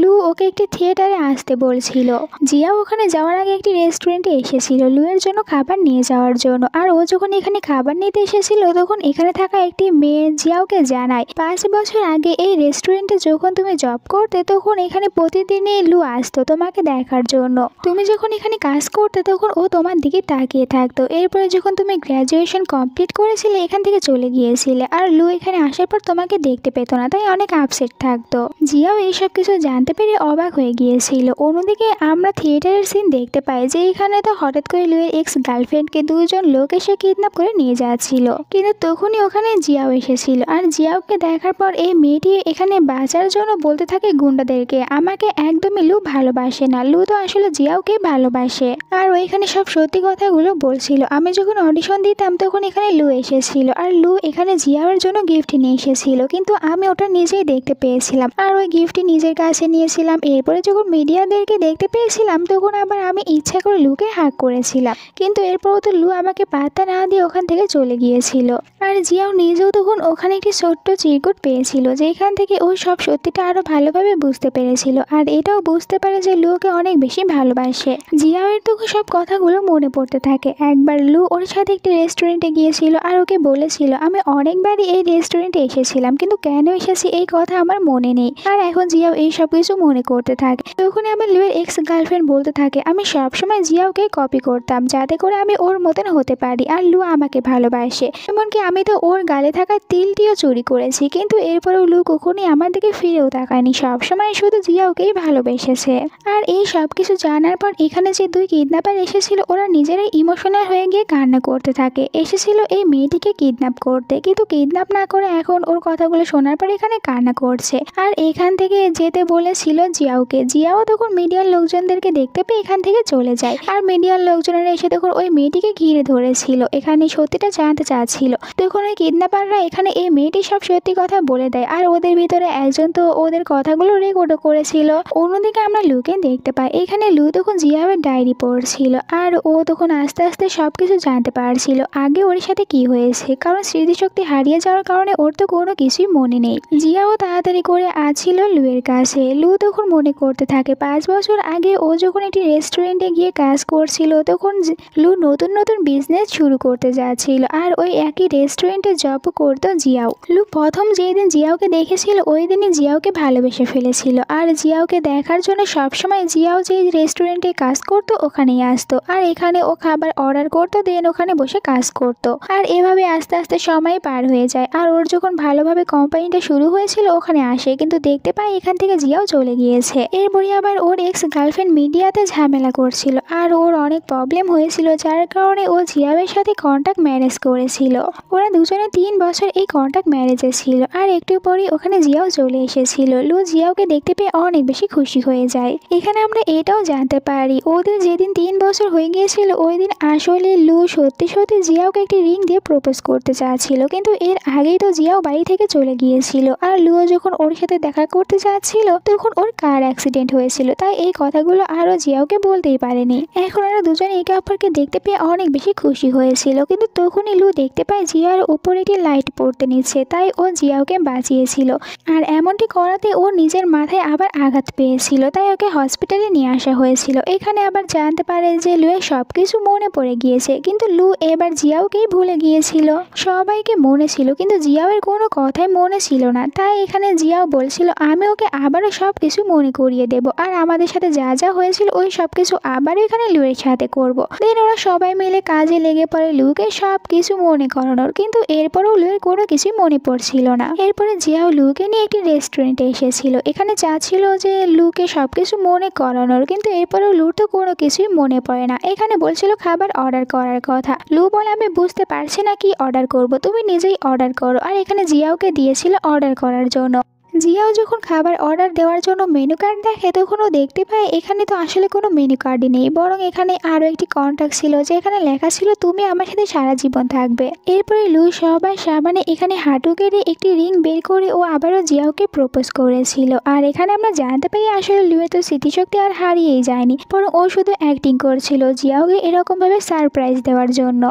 লু ওকে একটি থিয়েটারে আসতে বলছিল। জিয়াও ওখানে যাওয়ার আগে একটি রেস্টুরেন্টে এসেছিল লুয়ের জন্য খাবার নিয়ে যাওয়ার জন্য। আর ও যখন এখানে খাবার নিতে এসেছিল তখন এখানে থাকা একটি মেয়ে জিয়াওকে জানায় 5 বছর আগে এই রেস্টুরেন্টে যখন তুমি জব করতে তখন এখানে প্রতিদিন প্রতিদিনই লু আসতো তোমাকে দেখার জন্য। তুমি যখন এখানে কাজ করতে তখন ও তোমার দিকে তাকিয়ে থাকতো। এরপরে যখন তুমি গ্র্যাজুয়েশন কমপ্লিট করেছিলে এখান থেকে চলে গিয়েছিলে, আর লু এখানে আসার পর তোমাকে দেখতে পেত না, তাই অনেক আপসেট থাকতো। জিয়াও এইসব কিছু জানতে পেরে অবাক হয়ে গিয়েছিল। অন্যদিকে আমরা থিয়েটারের সিন দেখতে পাই যে এখানে তো হঠাৎ করে লুয়ের এক্স গার্লফ্রেন্ডকে দুজন লোক এসে কিডন্যাপ করে নিয়ে যাচ্ছিল, কিন্তু তখনই ওখানে জিয়াও এসেছিল। আর জিয়াওকে দেখার পর এই মেয়েটি এখানে বাঁচার জন্য বলতে থাকে গুন্ডাদেরকে, আমাকে একদমই লু ভালোবাসে না, লু তো আসলে জিয়াওকে ভালোবাসে। আর ওইখানে সব সত্যি কথাগুলো বলছিল। আমি যখন অডিশন দিতাম তখন এখানে লু এসেছিল, আর লু এখানে জিয়াওয়ের জন্য গিফট নিয়ে এসেছিল, কিন্তু আমি ওটা নিজেই দেখতে পেয়েছিলাম আর ওই গিফটটি নিজের কাছে নিয়েছিলাম। এরপরে যখন মিডিয়াদেরকে দেখতে পেয়েছিলাম তখন আবার আমি ইচ্ছা করে লুকে হাক করেছিলাম, কিন্তু এরপরও তো লু আমাকে পাত্তা না দিয়ে ওখান থেকে চলে গিয়েছিল। আর জিয়াও নিজেও তখন ওখানে একটি ছোট্ট চিরকুট পেয়েছিল, যেখান থেকে ও সব সত্যিটা আরো ভালোভাবে বুঝতে পেরেছিল, আর এটাও বুঝতে পারে যে লুকে অনেক বেশি ভালোবাসে। জিয়াওয়ের তখন সব কথাগুলো মনে পড়তে থাকে। একবার লু ওর সাথে একটি রেস্টুরেন্টে গিয়েছিল আর ওকে বলেছিল, আমি অনেকবারই এই রেস্টুরেন্টে এসেছিলাম, কিন্তু কেন এসেছি এই কথা আমার মনে নেই। আর এখন জিয়াও এই সব কিছু মনে করতে থাকে। তখন আবার লুয়ের এক্স গার্লফ্রেন্ড বলতে থাকে, আমি সবসময় জিয়াওকে কপি করতাম যাতে করে আমি ওর মতন হতে পারি, আর লু আমাকে ভালোবাসে, এমনকি আমি তো ওর গালে থাকা তিলটিও চুরি করেছি, কিন্তু এরপরেও লু কখনই আমার দিকে ফিরেও তাকায়নি, সবসময় শুধু জিয়াওকেই ভালোবেসেছে। আর এই সব কিছু জানার পর এখানে যে দুই কিডন্যাপার এসেছিল ওরা নিজেরাই ইমোশনাল হয়ে গিয়ে কান্না করতে থাকে। এসেছিল এই মেয়েটিকে কিডন্যাপ করতে, কিন্তু কিডন্যাপ না করে এখন ওর কথাগুলো শোনার পর এখানে কান্না করছে। আর এখান থেকে যেতে বলেছিল জিয়াওকে। জিয়াও তখন মিডিয়ার লোকজনদেরকে দেখতে পেয়ে এখান থেকে চলে যায়, আর মিডিয়ার লোকজনেরা এসে তখন ওই মেয়েটিকে ঘিরে ধরেছিল, এখানে সত্যিটা জানতে চাচ্ছিল। তখন ওই কিডন্যাপাররা এখানে এই মেয়েটি সব সত্যি কথা বলে দেয়, আর ওদের ভিতরে একজন তো ওদের কথাগুলো রেকর্ডও করেছিল। অন্যদিকে আমরা লুকে দেখতে পাই এখানে লু তখন জিয়াওয়ের ডায়েরি পড়ছিল, আর ও তখন আস্তে আস্তে সবকিছু জানতে পারছিল আগে ওর সাথে কি হয়েছে, কারণ স্মৃতিশক্তি হারিয়ে যাওয়ার কারণে ওর তো কোনো কিছুই মনে নেই। জিয়াও তাড়াতাড়ি করে আছিল লুয়ের কাছে। লু তখন মনে করতে থাকে 5 বছর আগে ও যখন একটি রেস্টুরেন্টে গিয়ে কাজ করছিল তখন লু নতুন নতুন বিজনেস শুরু করতে যাচ্ছিল, আর ওই একই রেস্টুরেন্টে জব করতো জিয়াও। লু প্রথম যেই দিন জিয়াওকে দেখেছিল ওই দিনই জিয়াওকে ভালোবেসে ফেলেছিল, আর জিয়াওকে দেখার জন্য সবসময় জিয়াও যে রেস্টুরেন্টে কাজ করতো ওখানেই আসতো, আর এখানে ও খাবার অর্ডার করতো, দেন ওখানে বসে কাজ করতো। আর এভাবে আস্তে আস্তে সময় পার হয়ে যায়, আর ওর যখন ভালোভাবে কোম্পানিটা শুরু হয়েছিল ওখানে আসে, কিন্তু দেখতে পাই এখান থেকে জিয়াও চলে গিয়েছে। এরপরে আবার ওর এক্স গার্লফ্রেন্ড মিডিয়াতে ঝামেলা করছিল, আর ওর অনেক প্রবলেম হয়েছিল, যার কারণে ও জিয়াওয়ের সাথে কন্ট্যাক্ট ম্যারেজ করেছিল। ওরা দুজনে 3 বছর এই কন্ট্যাক্ট ম্যারেজে ছিল, আর একটু পরই ওখানে জিয়াও চলে এসেছিল। লু জিয়াওকে দেখতে পেয়ে অনেক বেশি খুশি হয়ে যায়। এখানে আমরা এটাও জানতে পারি ওদের যেদিন 3 বছর হয়ে গিয়েছিল ওই দিন আসলে লু সত্যি সত্যি জিয়াওকে একটি রিং দিয়ে প্রপোজ করতে চাচ্ছিল, কিন্তু এর আগেই তো জিয়াও বাড়ি থেকে চলে গিয়েছিল, আর লুও যখন ওর সাথে দেখা করতে যাচ্ছিল তখন ওর কার অ্যাক্সিডেন্ট হয়েছিল, তাই এই কথাগুলো আরও জিয়াওকে বলতেই পারেনি। এখন ওরা দুজনে একে অপরকে দেখতে পেয়ে অনেক বেশি খুশি হয়েছিল, কিন্তু তখনই লু দেখতে পায় জিয়ার উপরে একটি লাইট পড়তে নিচ্ছে, তাই ও জিয়াওকে বাঁচিয়েছিল। আর এমনটি করাতে ও নিজের মাথায় আবার আঘাত পেয়েছিল, তাই ওকে হসপিটালে নিয়ে আসা হয়েছিল। এখানে আবার জানতে পারে যে লুয়ের সব কিছু মনে পড়ে গিয়েছে, কিন্তু লু এবার জিয়াওকেই ভুলে গিয়েছিল। সবাইকে মনে ছিল কিন্তু জিয়াওয়ের কোনো কথাই মনে ছিল না, তাই এখানে জিয়াও বলছিল আমি ওকে আবারও সব কিছু মনে করিয়ে দেব, আর আমাদের সাথে যা যা হয়েছিল ওই সব কিছু আবারও এখানে লুয়ের সাথে করব। দেন ওরা সবাই মিলে কাজে লেগে পড়ে লুকে সব কিছু মনে করানোর, কিন্তু এরপরেও লুয়ের কোনো কিছুই মনে পড়ছিল না। এরপরে জিয়াও লুকে নিয়ে একটি রেস্টুরেন্টে এসেছিল, এখানে চাচ্ছিল যে লুকে সব কিছু মনে করানোর, কিন্তু এরপরেও লুর তো কোনো কিছুই মনে পড়ে না। এখানে বলছিল খাবার অর্ডার করার কথা। লু বলে আমি বুঝতে পারছি না কি অর্ডার করব, তুমি নিজেই অর্ডার করো। আর এখানে জিয়াওকে দিয়েছিল অর্ডার করার জন্য। জিয়াও যখন খাবার অর্ডার দেওয়ার জন্য মেনু কার্ড দেখে তখন ও দেখতে পায় এখানে তো আসলে কোনো মেনু কার্ডই নেই, বরং এখানে আরও একটি কন্ট্যাক্ট ছিল যেখানে লেখা ছিল তুমি আমার সাথে সারা জীবন থাকবে। এরপরে লু সবার সামনে এখানে হাঁটু কেটে একটি রিং বের করে ও আবারও জিয়াওকে প্রপোজ করেছিল। আর এখানে আমরা জানতে পারি আসলে লুয়ের তো স্মৃতিশক্তি আর হারিয়েই যায়নি, বরং ও শুধু অ্যাক্টিং করছিল জিয়াওকে এরকমভাবে সারপ্রাইজ দেওয়ার জন্য।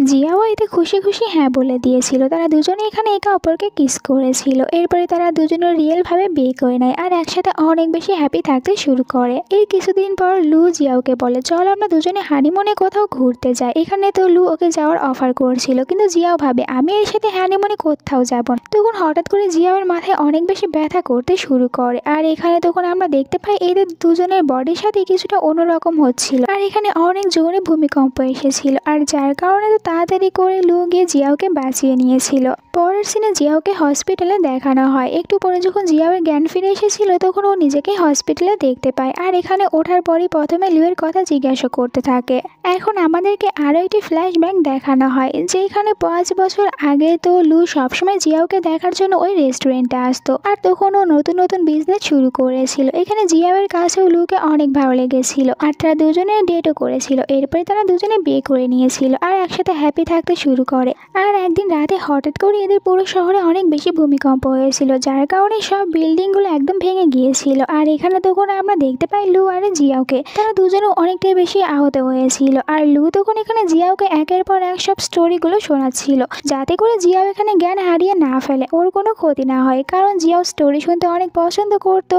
জিয়াও এতে খুশি খুশি হ্যাঁ বলে দিয়েছিল। তারা দুজনে এখানে একে অপরকে কিস করেছিল। এরপরে তারা দুজনের রিয়েল ভাবে বিয়ে করে নেয় আর একসাথে অনেক বেশি হ্যাপি থাকতে শুরু করে। এই কিছুদিন পর লু জিয়াওকে বলে চলো আমরা দুজনে হানিমুনে কোথাও ঘুরতে যাই। এখানে তো লু ওকে যাওয়ার অফার করছিল, কিন্তু জিয়াও ভাবে আমি এর সাথে হানিমুনে কোথাও যাব না। তখন হঠাৎ করে জিয়াওয়ের মাথায় অনেক বেশি ব্যথা করতে শুরু করে আর এখানে তখন আমরা দেখতে পাই এদের দুজনের বডির সাথে কিছুটা অন্যরকম হচ্ছিল আর এখানে অনেক জোরে ভূমিকম্প এসেছিল আর যার কারণে তো তাড়াতাড়ি করে লু গিয়ে জিয়াওকে বাঁচিয়ে নিয়েছিল। পরের সিনে জিয়াওকে হসপিটালে দেখানো হয়। একটু পরে যখন জিয়াওয়ের জ্ঞান ফিরে এসেছিল তখন ও নিজেকে হসপিটালে দেখতে পায় আর এখানে ওঠার পরই প্রথমে লুয়ের কথা জিজ্ঞাসা করতে থাকে। এখন আমাদেরকে আরও একটি ফ্ল্যাশব্যাক দেখানো হয় যেখানে 5 বছর আগে তো লু সবসময় জিয়াওকে দেখার জন্য ওই রেস্টুরেন্টে আসতো আর তখন ও নতুন নতুন বিজনেস শুরু করেছিল। এখানে জিয়াওয়ের কাছেও লুকে অনেক ভালো লেগেছিল আর তারা দুজনে ডেটও করেছিল। এরপরে তারা দুজনে বিয়ে করে নিয়েছিল আর একসাথে হ্যাপি থাকতে শুরু করে। আর একদিন রাতে হঠাৎ করে এদের পুরো শহরে অনেক বেশি ভূমিকম্প হয়েছিল যার কারণে সব বিল্ডিংগুলো একদম ভেঙে গিয়েছিল আর এখানে তখন আমরা দেখতে পাই লু আর জিয়াওকে, তারা দুজনে অনেকটাই বেশি আহত হয়েছিল আর লু তখন এখানে জিয়াওকে একের পর এক সব স্টোরিগুলো শোনাচ্ছিল যাতে করে জিয়াও এখানে জ্ঞান হারিয়ে না ফেলে, ওর কোনো ক্ষতি না হয়। কারণ জিয়াও স্টোরি শুনতে অনেক পছন্দ করতো,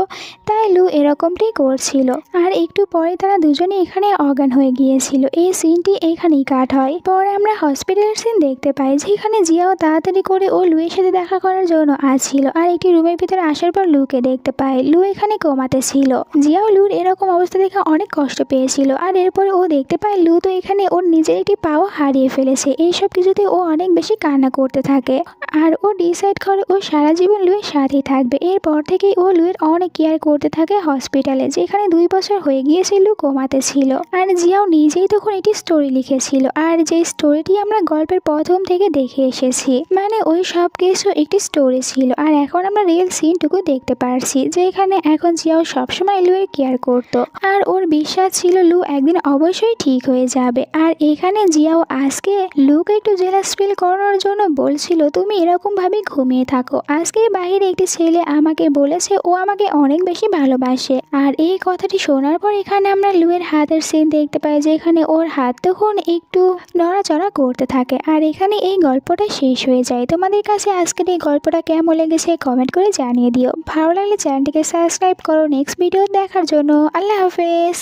তাই লু এরকমটাই করছিল। আর একটু পরে তারা দুজনে এখানে অজ্ঞান হয়ে গিয়েছিল। এই সিনটি এখানেই কাট হয়। পরে আমরা হসপিটালের সিন দেখতে পাই যেখানে জিয়াও তাড়াতাড়ি করে ও লুয়ের সাথে দেখা করার জন্য আসছিল আর একটি রুমের ভিতরে আসার পর লুকে দেখতে পায় লু এখানে কোমাতে ছিল। জিয়াও লুর এরকম অবস্থা দেখে অনেক কষ্ট পেয়েছিল আর এরপরে ও দেখতে পায় লু তো এখানে ওর নিজের একটি পাও হারিয়ে ফেলেছে। এইসব কিছুতে ও অনেক বেশি কান্না করতে থাকে আর ও ডিসাইড করে ও সারা জীবন লুয়ের সাথেই থাকবে। এরপর থেকেই ও লুয়ের অনেক কেয়ার করতে থাকে হসপিটালে, যেখানে 2 বছর হয়ে গিয়েছে লু কোমাতে ছিল। আর জিয়াও নিজেই তখন একটি স্টোরি লিখেছিল আর যে স্টোরিটি আমরা গল্পের প্রথম থেকে দেখে এসেছি, মানে ওই সব কিছু একটি স্টোরি ছিল। আর এখন আমরা রিয়েল সিনটুকু দেখতে পারছি যে এখানে এখন জিয়াও সবসময় লুয়ের কেয়ার করত আর ওর বিশ্বাস ছিল লু একদিন অবশ্যই ঠিক হয়ে যাবে। আর এখানে জিয়াও আজকে লুকে একটু জেলাস ফিল করানোর জন্য বলছিল তুমি এরকম ভাবে ঘুমিয়ে থাকো, আজকে বাইরে একটি ছেলে আমাকে বলেছে ও আমাকে অনেক বেশি ভালোবাসে। আর এই কথাটি শোনার পর এখানে আমরা লুয়ের হাতের সিন দেখতে পাই যে এখানে ওর হাত তখন একটু নড়াচড়া করতে থাকে। আর এখানে এই গল্পটা শেষ হয়ে যায়। তোমাদের কাছে আজকের এই গল্পটা কেমন লেগেছে কমেন্ট করে জানিয়ে দিও। ভালো লাগলে চ্যানেলটিকে সাবস্ক্রাইব করো নেক্সট ভিডিও দেখার জন্য। আল্লাহ হাফেজ।